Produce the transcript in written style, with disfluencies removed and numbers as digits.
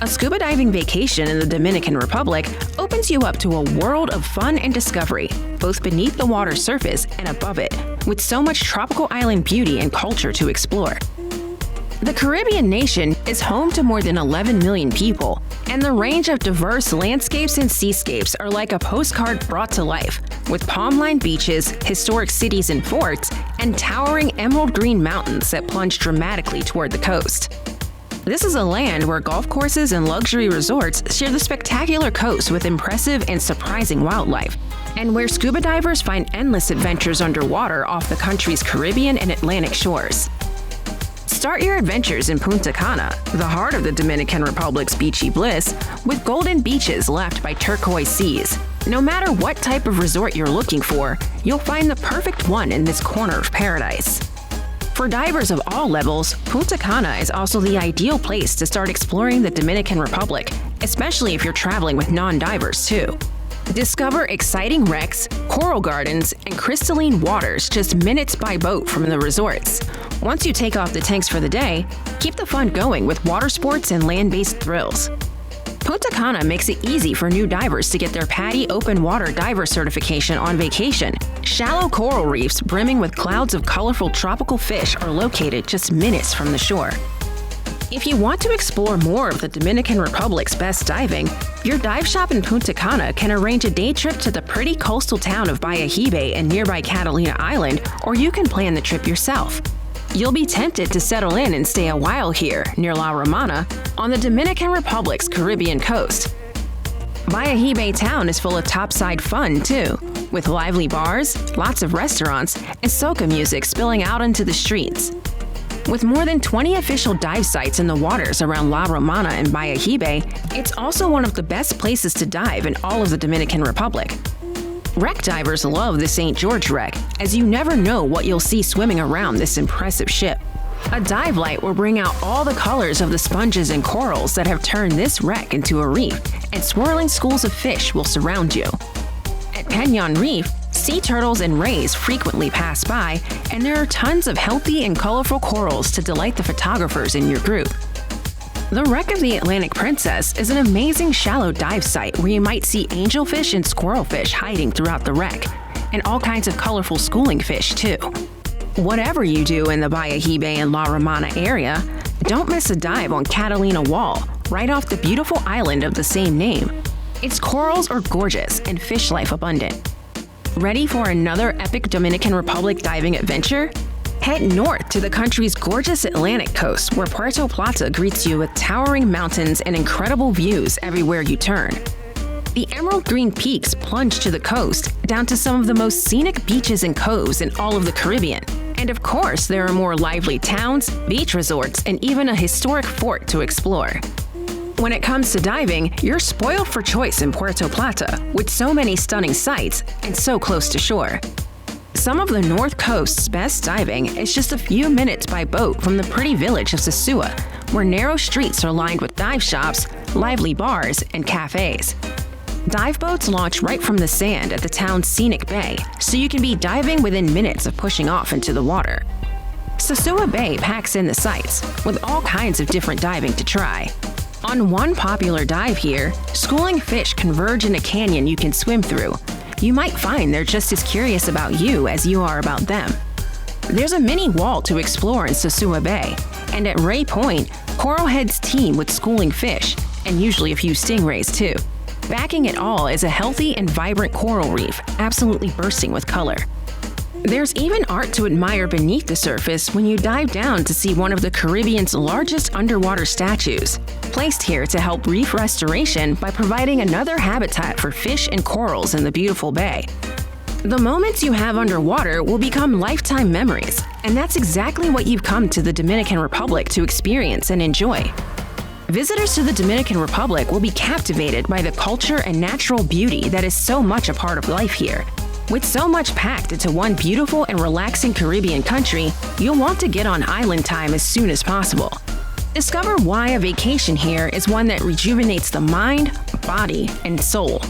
A scuba diving vacation in the Dominican Republic opens you up to a world of fun and discovery, both beneath the water's surface and above it, with so much tropical island beauty and culture to explore. The Caribbean nation is home to more than 11 million people, and the range of diverse landscapes and seascapes are like a postcard brought to life, with palm-lined beaches, historic cities and forts, and towering emerald green mountains that plunge dramatically toward the coast. This is a land where golf courses and luxury resorts share the spectacular coast with impressive and surprising wildlife, and where scuba divers find endless adventures underwater off the country's Caribbean and Atlantic shores. Start your adventures in Punta Cana, the heart of the Dominican Republic's beachy bliss, with golden beaches lapped by turquoise seas. No matter what type of resort you're looking for, you'll find the perfect one in this corner of paradise. For divers of all levels, Punta Cana is also the ideal place to start exploring the Dominican Republic, especially if you're traveling with non-divers too. Discover exciting wrecks, coral gardens, and crystalline waters just minutes by boat from the resorts. Once you take off the tanks for the day, keep the fun going with water sports and land-based thrills. Punta Cana makes it easy for new divers to get their PADI open water diver certification on vacation. Shallow coral reefs brimming with clouds of colorful tropical fish are located just minutes from the shore. If you want to explore more of the Dominican Republic's best diving, your dive shop in Punta Cana can arrange a day trip to the pretty coastal town of Bayahibe and nearby Catalina Island, or you can plan the trip yourself. You'll be tempted to settle in and stay a while here, near La Romana, on the Dominican Republic's Caribbean coast. Bayahibe town is full of topside fun, too, with lively bars, lots of restaurants, and soca music spilling out into the streets. With more than 20 official dive sites in the waters around La Romana and Bayahibe, it's also one of the best places to dive in all of the Dominican Republic. Wreck divers love the St. George wreck, as you never know what you'll see swimming around this impressive ship. A dive light will bring out all the colors of the sponges and corals that have turned this wreck into a reef, and swirling schools of fish will surround you. At Peñon Reef, sea turtles and rays frequently pass by, and there are tons of healthy and colorful corals to delight the photographers in your group. The wreck of the Atlantic Princess is an amazing shallow dive site where you might see angelfish and squirrelfish hiding throughout the wreck, and all kinds of colorful schooling fish too. Whatever you do in the Bayahibe and La Romana area, don't miss a dive on Catalina Wall, right off the beautiful island of the same name. Its corals are gorgeous and fish life abundant. Ready for another epic Dominican Republic diving adventure? Head north to the country's gorgeous Atlantic coast, where Puerto Plata greets you with towering mountains and incredible views everywhere you turn. The emerald green peaks plunge to the coast, down to some of the most scenic beaches and coves in all of the Caribbean. And of course, there are more lively towns, beach resorts, and even a historic fort to explore. When it comes to diving, you're spoiled for choice in Puerto Plata, with so many stunning sights and so close to shore. Some of the North Coast's best diving is just a few minutes by boat from the pretty village of Sosua, where narrow streets are lined with dive shops, lively bars, and cafes. Dive boats launch right from the sand at the town's scenic bay, so you can be diving within minutes of pushing off into the water. Sosua Bay packs in the sights, with all kinds of different diving to try. On one popular dive here, schooling fish converge in a canyon you can swim through. You might find they're just as curious about you as you are about them. There's a mini wall to explore in Sosua Bay, and at Ray Point, coral heads teem with schooling fish, and usually a few stingrays too. Backing it all is a healthy and vibrant coral reef, absolutely bursting with color. There's even art to admire beneath the surface when you dive down to see one of the Caribbean's largest underwater statues, placed here to help reef restoration by providing another habitat for fish and corals in the beautiful bay. The moments you have underwater will become lifetime memories, and that's exactly what you've come to the Dominican Republic to experience and enjoy. Visitors to the Dominican Republic will be captivated by the culture and natural beauty that is so much a part of life here. With so much packed into one beautiful and relaxing Caribbean country, you'll want to get on island time as soon as possible. Discover why a vacation here is one that rejuvenates the mind, body, and soul.